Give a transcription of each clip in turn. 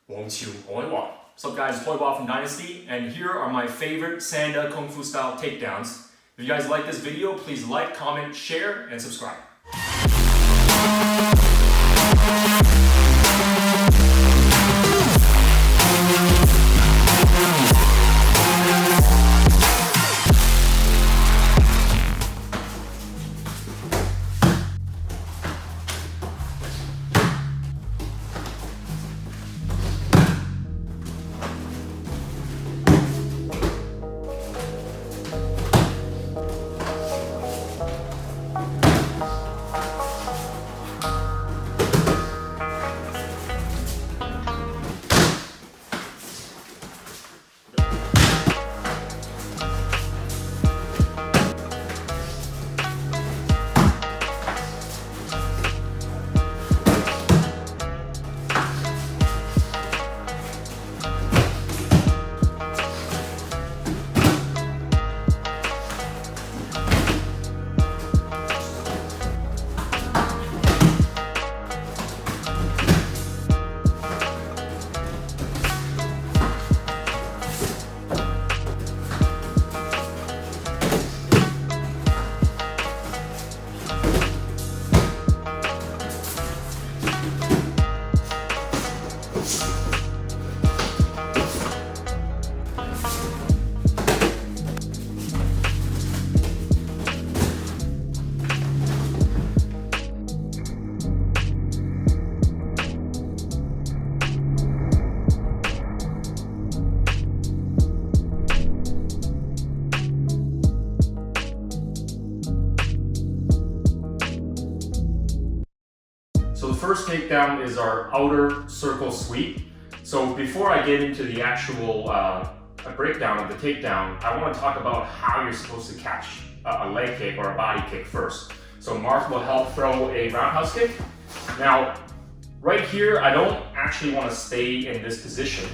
What's up guys, it's Boy from Dynasty, and here are my favorite Sanda Kung Fu style takedowns. If you guys like this video, please like, comment, share, and subscribe. So the first takedown is our outer circle sweep. So before I get into the actual breakdown of the takedown, I want to talk about how you're supposed to catch a leg kick or a body kick first. So Mark will help throw a roundhouse kick. Now, right here, I don't actually want to stay in this position.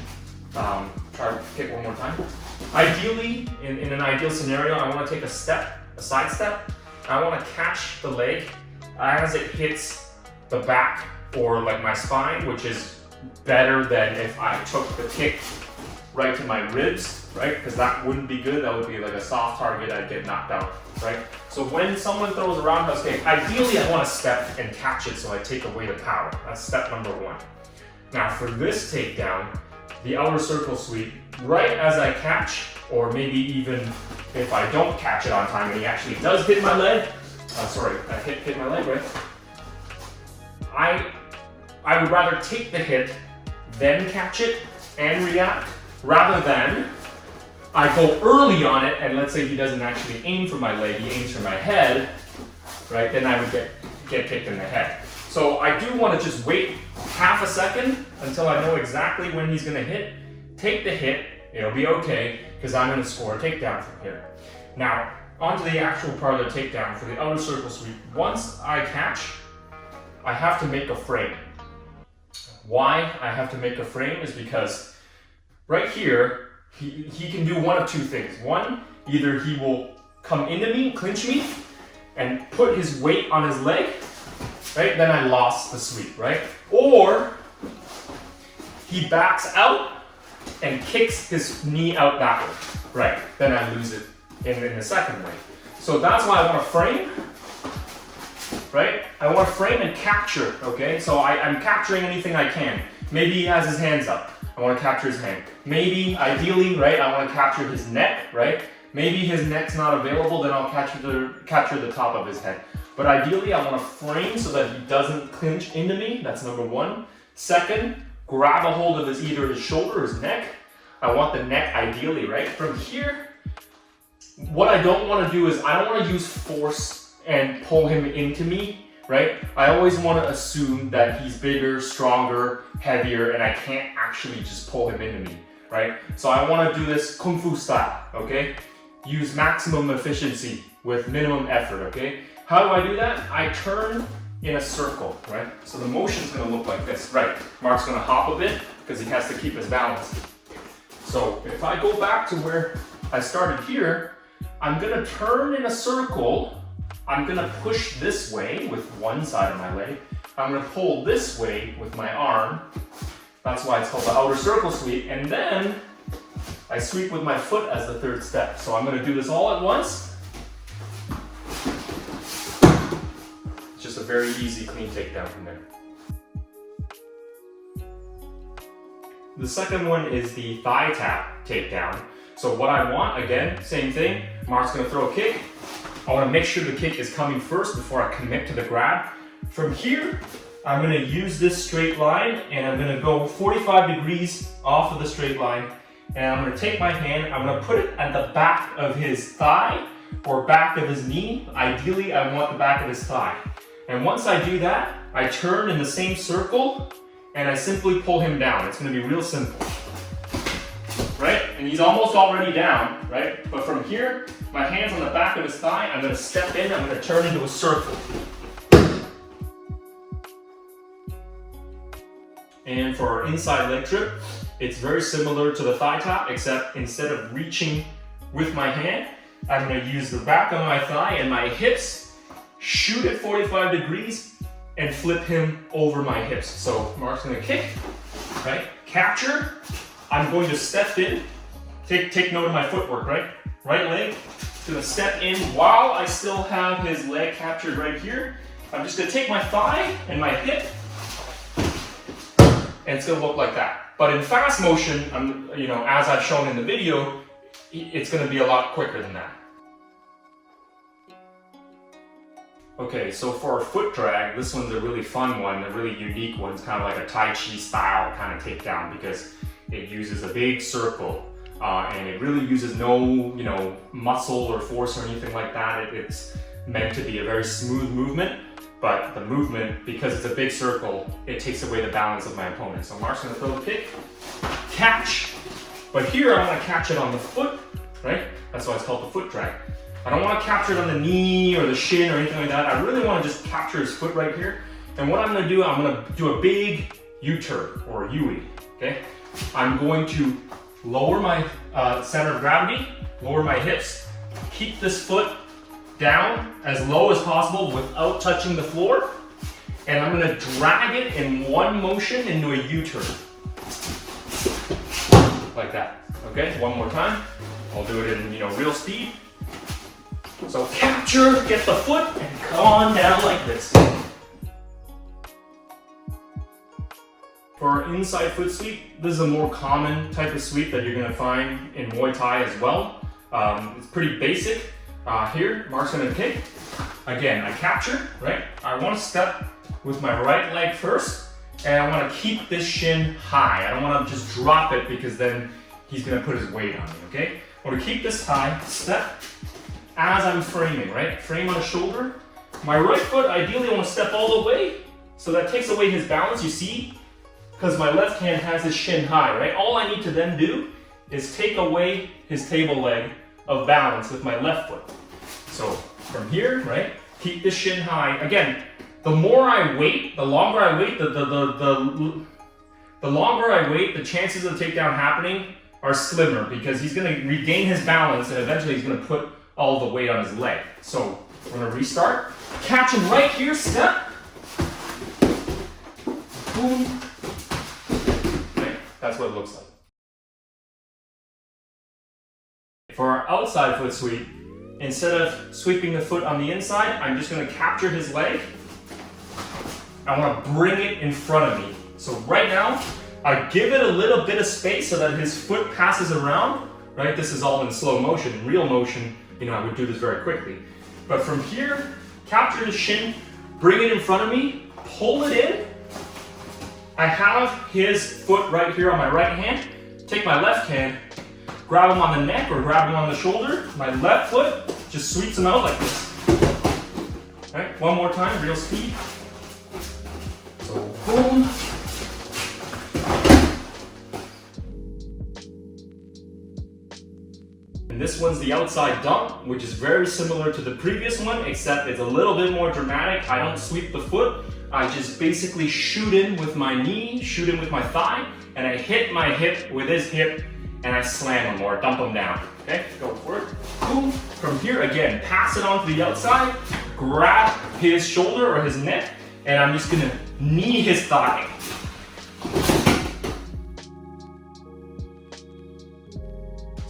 Try to kick one more time. Ideally, in an ideal scenario, I want to take a step, a side step. I want to catch the leg as it hits the back or like my spine, which is better than if I took the kick right to my ribs, right? Because that wouldn't be good. That would be like a soft target. I'd get knocked out, right? So when someone throws a roundhouse kick, ideally I want to step and catch it so I take away the power. That's step number one. Now for this takedown, the outer circle sweep, right as I catch, or maybe even if I don't catch it on time and he actually does hit my leg, I hit my leg, right? I would rather take the hit, then catch it and react, rather than I go early on it and let's say he doesn't actually aim for my leg, he aims for my head, right? Then I would get kicked in the head. So I do want to just wait half a second until I know exactly when he's going to hit, take the hit, it'll be okay, because I'm going to score a takedown from here. Now, onto the actual part of the takedown for the outer circle sweep. Once I catch, I have to make a frame. Why I have to make a frame is because right here, he can do one of two things. One, either he will come into me, clinch me, and put his weight on his leg, right? Then I lost the sweep, right? Or he backs out and kicks his knee out backward, right? Then I lose it in the second way. So that's why I want to frame. Right? I want to frame and capture, okay? So I'm capturing anything I can. Maybe he has his hands up. I want to capture his hand. Maybe, ideally, right, I want to capture his neck, right? Maybe his neck's not available, then I'll capture the top of his head. But ideally, I want to frame so that he doesn't clinch into me. That's number one. Second, grab a hold of either his shoulder or his neck. I want the neck ideally, right? From here, what I don't want to do is I don't want to use force and pull him into me, right? I always want to assume that he's bigger, stronger, heavier, and I can't actually just pull him into me, right? So I want to do this Kung Fu style, okay? Use maximum efficiency with minimum effort, okay? How do I do that? I turn in a circle, right? So the motion's going to look like this, right? Mark's going to hop a bit because he has to keep his balance. So if I go back to where I started here, I'm going to turn in a circle. I'm going to push this way with one side of my leg. I'm going to pull this way with my arm. That's why it's called the outer circle sweep. And then I sweep with my foot as the third step. So I'm going to do this all at once. It's just a very easy, clean takedown from there. The second one is the thigh tap takedown. So what I want, again, same thing. Mark's going to throw a kick. I want to make sure the kick is coming first before I commit to the grab. From here, I'm going to use this straight line and I'm going to go 45 degrees off of the straight line. And I'm going to take my hand, I'm going to put it at the back of his thigh or back of his knee. Ideally, I want the back of his thigh. And once I do that, I turn in the same circle and I simply pull him down. It's going to be real simple. Right? And he's almost already down, right? But from here, my hand's on the back of his thigh, I'm going to step in, I'm going to turn into a circle. And for our inside leg trip, it's very similar to the thigh tap, except instead of reaching with my hand, I'm going to use the back of my thigh and my hips, shoot at 45 degrees, and flip him over my hips. So Mark's going to kick, right? Capture. I'm going to step in. Take note of my footwork, right? Right leg. Going to step in while I still have his leg captured right here. I'm just going to take my thigh and my hip, and it's going to look like that. But in fast motion, as I've shown in the video, it's going to be a lot quicker than that. Okay, so for a foot drag, this one's a really fun one, a really unique one. It's kind of like a Tai Chi style kind of takedown because it uses a big circle and it really uses no, muscle or force or anything like that. It's meant to be a very smooth movement, but the movement, because it's a big circle, it takes away the balance of my opponent. So Mark's going to throw the kick, catch, but here I want to catch it on the foot, right? That's why it's called the foot drag. I don't want to capture it on the knee or the shin or anything like that. I really want to just capture his foot right here. And what I'm going to do, I'm going to do a big U-turn or U-ey, okay? I'm going to lower my center of gravity, lower my hips, keep this foot down as low as possible without touching the floor, and I'm going to drag it in one motion into a U-turn. Like that, okay? One more time. I'll do it in, real speed. So capture, get the foot, and come on down like this. For our inside foot sweep, this is a more common type of sweep that you're going to find in Muay Thai as well. It's pretty basic. Here, Mark's going to kick. Again, I capture, right? I want to step with my right leg first, and I want to keep this shin high. I don't want to just drop it because then he's going to put his weight on me, okay? I want to keep this high, step, as I'm framing, right? Frame on the shoulder. My right foot, ideally I want to step all the way, so that takes away his balance, you see? Because my left hand has his shin high, right? All I need to then do is take away his table leg of balance with my left foot. So from here, right? Keep this shin high. Again, the more I wait, the longer I wait, the longer I wait, the chances of the takedown happening are slimmer because he's going to regain his balance and eventually he's going to put all the weight on his leg. So we're going to restart. Catch him right here, step. Boom. Right? That's what it looks like. For our outside foot sweep, instead of sweeping the foot on the inside, I'm just going to capture his leg. I want to bring it in front of me. So right now, I give it a little bit of space so that his foot passes around, right? This is all in slow motion. In real motion, I would do this very quickly. But from here, capture his shin, bring it in front of me, pull it in. I have his foot right here on my right hand. Take my left hand, grab him on the neck or grab him on the shoulder. My left foot just sweeps him out like this. All right, one more time, real speed. So boom. And this one's the outside dump, which is very similar to the previous one, except it's a little bit more dramatic. I don't sweep the foot. I just basically shoot in with my knee, shoot in with my thigh, and I hit my hip with his hip, and I slam him or dump him down. Okay, go for it. Boom. From here, again, pass it on to the outside, grab his shoulder or his neck, and I'm just gonna knee his thigh.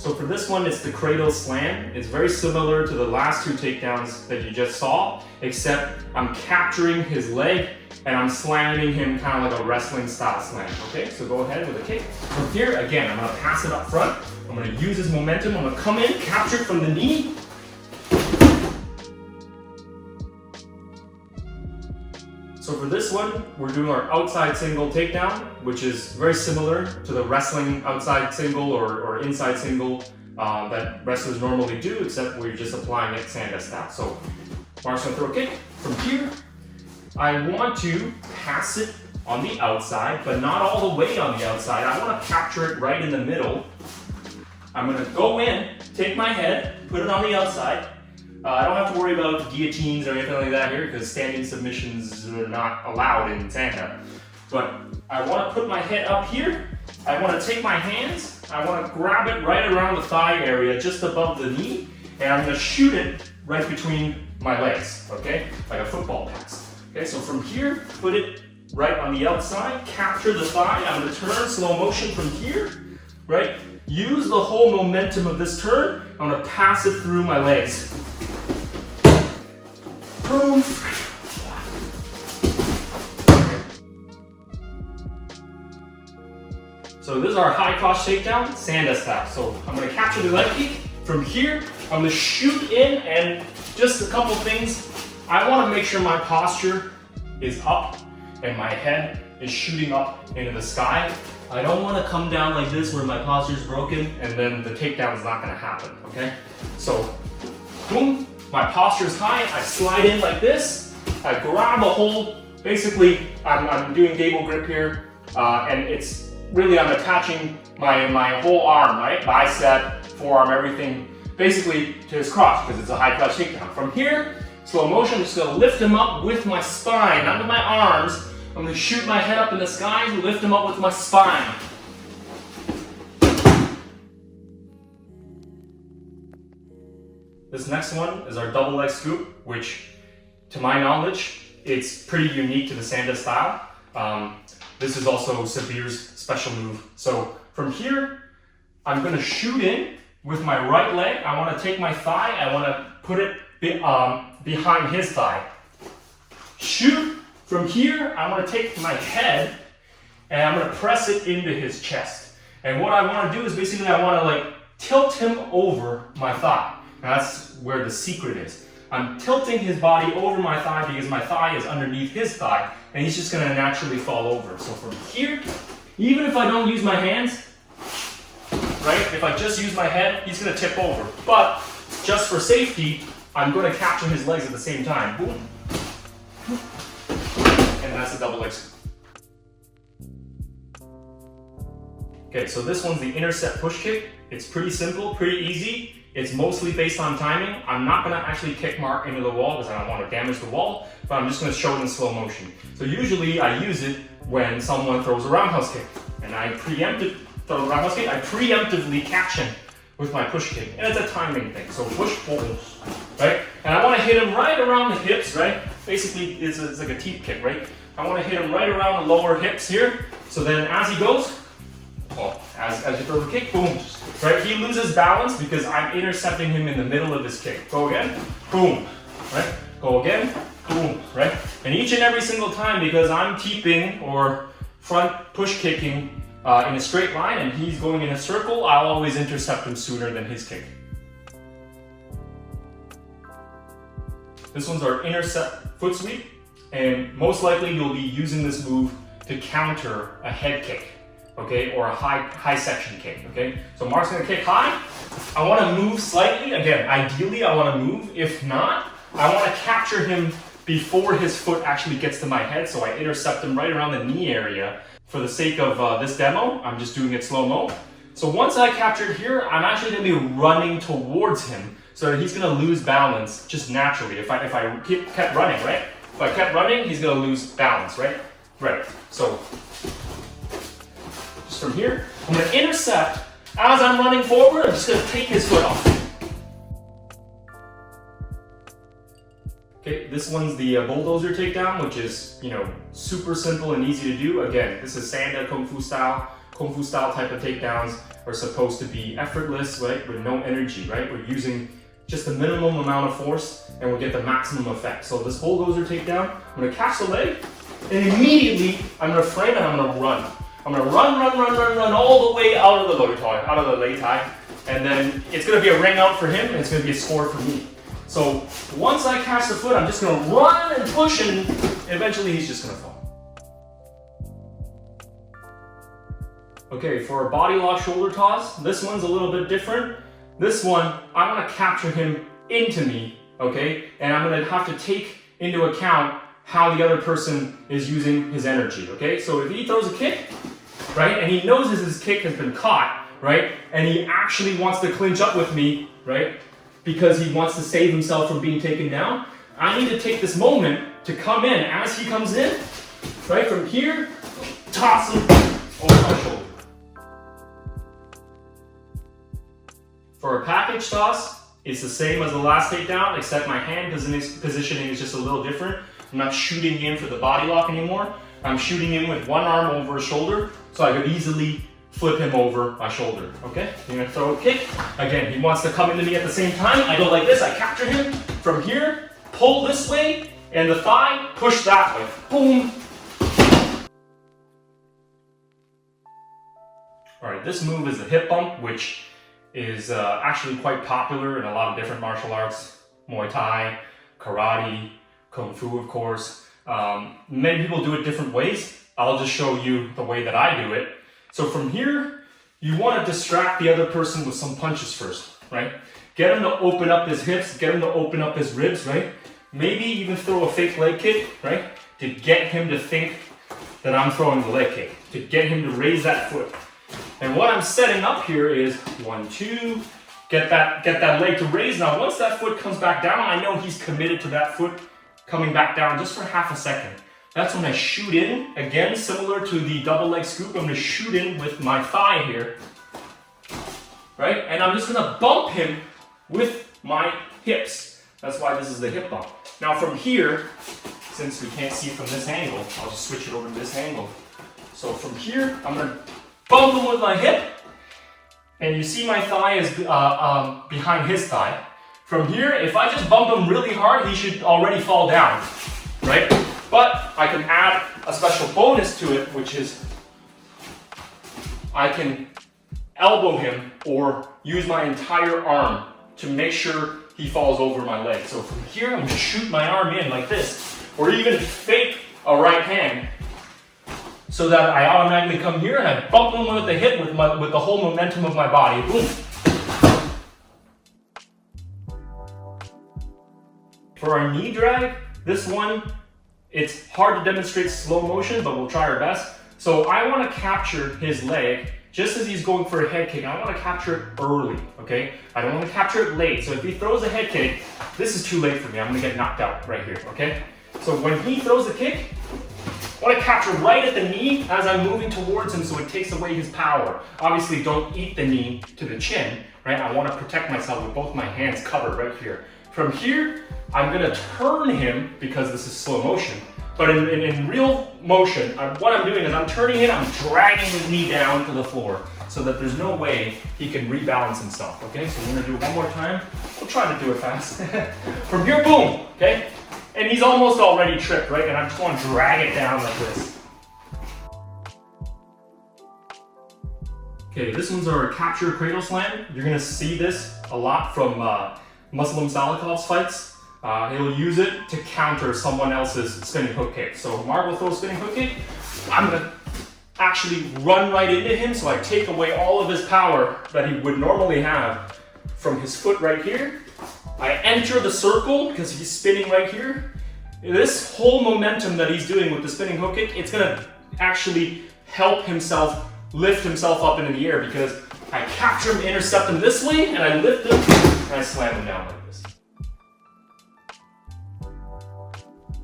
So for this one, it's the Cradle Slam. It's very similar to the last two takedowns that you just saw, except I'm capturing his leg and I'm slamming him kind of like a wrestling style slam, okay? So go ahead with a kick. From here, again, I'm gonna pass it up front. I'm gonna use his momentum. I'm gonna come in, capture it from the knee. So for this one, we're doing our outside single takedown, which is very similar to the wrestling outside single or inside single that wrestlers normally do, except we're just applying it Sanda style. So Mark's gonna throw a kick. From here, I want to pass it on the outside, but not all the way on the outside. I want to capture it right in the middle. I'm going to go in, take my head, put it on the outside. I don't have to worry about guillotines or anything like that here because standing submissions are not allowed in Sanda. But I want to put my head up here. I want to take my hands. I want to grab it right around the thigh area, just above the knee, and I'm going to shoot it right between my legs, okay? Like a football pass. Okay, so from here, put it right on the outside, capture the thigh. I'm going to turn slow motion from here, right? Use the whole momentum of this turn. I'm going to pass it through my legs. Boom. So this is our high crotch takedown, Sanda style. So I'm going to capture the leg kick. From here, I'm going to shoot in, and just a couple things. I want to make sure my posture is up and my head is shooting up into the sky. I don't want to come down like this where my posture is broken and then the takedown is not going to happen, okay? So, boom, my posture is high, I slide in like this, I grab a hold, basically I'm doing gable grip here, and it's really, I'm attaching my whole arm, right? Bicep, forearm, everything, basically to his crotch because it's a high crotch takedown. From here, slow motion, I'm just going to lift him up with my spine, not with my arms. I'm going to shoot my head up in the sky and lift him up with my spine. This next one is our double leg scoop, which, to my knowledge, it's pretty unique to the Sanda style. This is also Sabir's special move. So from here, I'm going to shoot in with my right leg. I want to take my thigh, I want to put it behind his thigh. Shoot from here. I want to take my head and I'm going to press it into his chest. And what I want to do is basically I want to like tilt him over my thigh. And that's where the secret is. I'm tilting his body over my thigh because my thigh is underneath his thigh and he's just going to naturally fall over. So from here, even if I don't use my hands, right? If I just use my head, he's going to tip over. But just for safety, I'm going to capture his legs at the same time. Boom. And that's a double leg scoop. Okay, so this one's the intercept push kick. It's pretty simple, pretty easy. It's mostly based on timing. I'm not going to actually kick Mark into the wall because I don't want to damage the wall, but I'm just going to show it in slow motion. So usually I use it when someone throws a roundhouse kick. And I preemptively catch him with my push kick. And it's a timing thing. So push, pull, right? And I want to hit him right around the hips, right? Basically, it's like a teep kick, right? I want to hit him right around the lower hips here. So then as he goes, as you throw the kick, boom, right? He loses balance because I'm intercepting him in the middle of his kick. Go again, boom, right? Go again, boom, right? And each and every single time, because I'm teeping or front push kicking in a straight line and he's going in a circle, I'll always intercept him sooner than his kick. This one's our intercept foot sweep, and most likely you'll be using this move to counter a head kick, okay, or a high section kick, okay? So Mark's gonna kick high. I wanna move slightly. Again, ideally I wanna move. If not, I wanna capture him before his foot actually gets to my head, so I intercept him right around the knee area. For the sake of this demo, I'm just doing it slow-mo. So once I captured here, I'm actually gonna be running towards him so that he's gonna lose balance just naturally. If I kept running, right? If I kept running, he's gonna lose balance, right? Right, so just from here, I'm gonna intercept. As I'm running forward, I'm just gonna take his foot off. Okay, this one's the Bulldozer takedown, which is, super simple and easy to do. Again, this is Sanda Kung Fu style. Kung Fu style type of takedowns are supposed to be effortless, right? With no energy, right? We're using just the minimum amount of force and we'll get the maximum effect. So this bulldozer takedown, I'm gonna catch the leg and immediately I'm gonna frame and I'm gonna run. I'm gonna run all the way out of the low tie, out of the lei tai. And then it's gonna be a ring out for him and it's gonna be a score for me. So once I catch the foot, I'm just gonna run and push and eventually he's just gonna fall. Okay, for a body lock shoulder toss, this one's a little bit different. This one, I wanna capture him into me, okay? And I'm gonna have to take into account how the other person is using his energy, okay? So if he throws a kick, right, and he knows his kick has been caught, right, and he actually wants to clinch up with me, right, because he wants to save himself from being taken down, I need to take this moment to come in as he comes in, right, from here, toss him over my shoulder. For a package toss, it's the same as the last takedown, except my hand positioning is just a little different. I'm not shooting in for the body lock anymore. I'm shooting in with one arm over his shoulder, so I could easily flip him over my shoulder, okay? I'm gonna throw a kick. Again, he wants to come into me at the same time. I go like this, I capture him from here, pull this way, and the thigh, push that way. Boom. All right, this move is the hip bump, which is actually quite popular in a lot of different martial arts. Muay Thai, karate, Kung Fu, of course. Many people do it different ways. I'll just show you the way that I do it. So from here, you want to distract the other person with some punches first, right? Get him to open up his hips, get him to open up his ribs, right? Maybe even throw a fake leg kick, right? To get him to think that I'm throwing the leg kick, to get him to raise that foot. And what I'm setting up here is 1, 2, get that leg to raise. Now, once that foot comes back down, I know he's committed to that foot coming back down just for half a second. That's when I shoot in, again, similar to the double leg scoop. I'm gonna shoot in with my thigh here, right? And I'm just gonna bump him with my hips. That's why this is the hip bump. Now from here, since we can't see from this angle, I'll just switch it over to this angle. So from here, I'm gonna bump him with my hip, and you see my thigh is behind his thigh. From here, if I just bump him really hard, he should already fall down, right? But I can add a special bonus to it, which is I can elbow him or use my entire arm to make sure he falls over my leg. So from here, I'm gonna shoot my arm in like this, or even fake a right hand, so that I automatically come here and I bump him with the hip with the whole momentum of my body. Boom. For our knee drag, this one, it's hard to demonstrate slow motion, but we'll try our best. So I want to capture his leg just as he's going for a head kick. I want to capture it early, okay? I don't want to capture it late. So if he throws a head kick, this is too late for me. I'm going to get knocked out right here, okay? So when he throws a kick, I want to capture right at the knee as I'm moving towards him so it takes away his power. Obviously, don't eat the knee to the chin, right? I want to protect myself with both my hands covered right here. From here, I'm going to turn him because this is slow motion. But in real motion, what I'm doing is I'm turning him, I'm dragging his knee down to the floor so that there's no way he can rebalance himself, okay? So we're going to do it one more time. We'll try to do it fast. From here, boom, okay? And he's almost already tripped, right? And I just want to drag it down like this. Okay, this one's our capture cradle slam. You're gonna see this a lot from Muslim Salikhov's fights. He'll use it to counter someone else's spinning hook kick. So Mark will throw a spinning hook kick. I'm gonna actually run right into him, so I take away all of his power that he would normally have from his foot right here. I enter the circle because he's spinning right here. This whole momentum that he's doing with the spinning hook kick, it's gonna actually help himself lift himself up into the air because I capture him, intercept him this way, and I lift him, and I slam him down like this.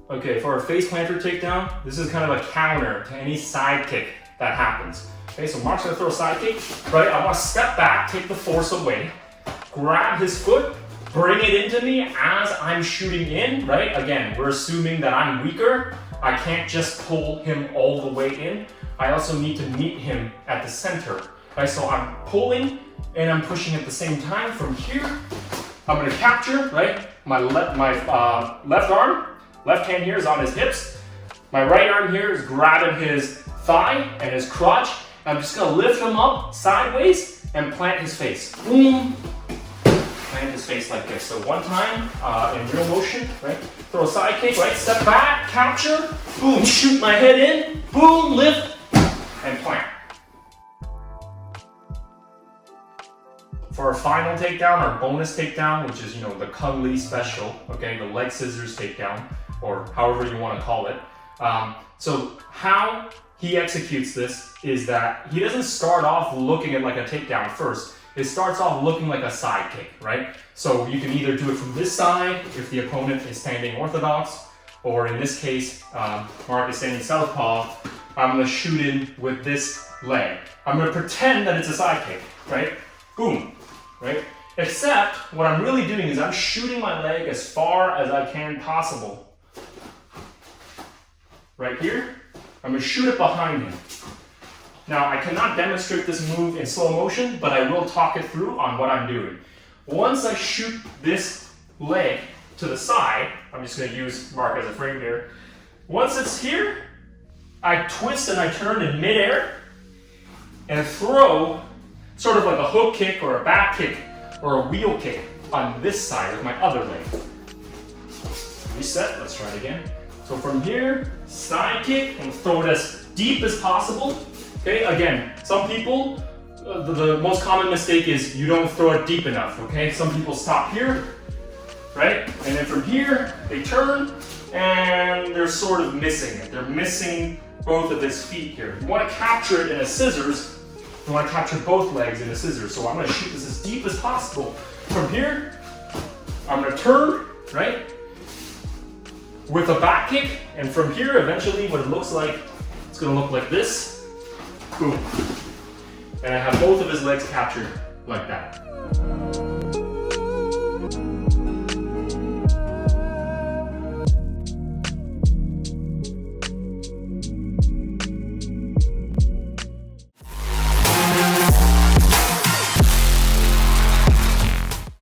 Okay, for our Faceplanter takedown, this is kind of a counter to any side kick that happens. Okay, so Mark's gonna throw a side kick, right? I wanna step back, take the force away, grab his foot, bring it into me as I'm shooting in, right? Again, we're assuming that I'm weaker. I can't just pull him all the way in. I also need to meet him at the center, right? So I'm pulling and I'm pushing at the same time. From here, I'm gonna capture, right? My left arm, left hand here is on his hips. My right arm here is grabbing his thigh and his crotch. I'm just gonna lift him up sideways and plant his face. Boom. Plant his face like this. So one time in real motion, right? Throw a side kick, right? Step back, capture, boom, shoot my head in, boom, lift, and plant. For our final takedown, our bonus takedown, which is, the Cung special, okay, the leg scissors takedown, or however you want to call it. So how he executes this is that he doesn't start off looking at like a takedown first. It starts off looking like a side kick, right? So you can either do it from this side if the opponent is standing orthodox, or in this case, Mark is standing southpaw. I'm gonna shoot in with this leg. I'm gonna pretend that it's a side kick, right? Boom, right? Except what I'm really doing is I'm shooting my leg as far as I can possible. Right here, I'm gonna shoot it behind him. Now, I cannot demonstrate this move in slow motion, but I will talk it through on what I'm doing. Once I shoot this leg to the side, I'm just gonna use Mark as a frame here. Once it's here, I twist and I turn in midair and throw sort of like a hook kick or a back kick or a wheel kick on this side with my other leg. Reset, let's try it again. So from here, side kick and throw it as deep as possible. Okay, again, some people, the most common mistake is you don't throw it deep enough, okay? Some people stop here, right? And then from here, they turn and they're sort of missing it. They're missing both of his feet here. You want to capture it in a scissors. You want to capture both legs in a scissors. So I'm going to shoot this as deep as possible. From here, I'm going to turn, right? With a back kick, and from here, eventually what it looks like, it's going to look like this. Boom. And I have both of his legs captured like that.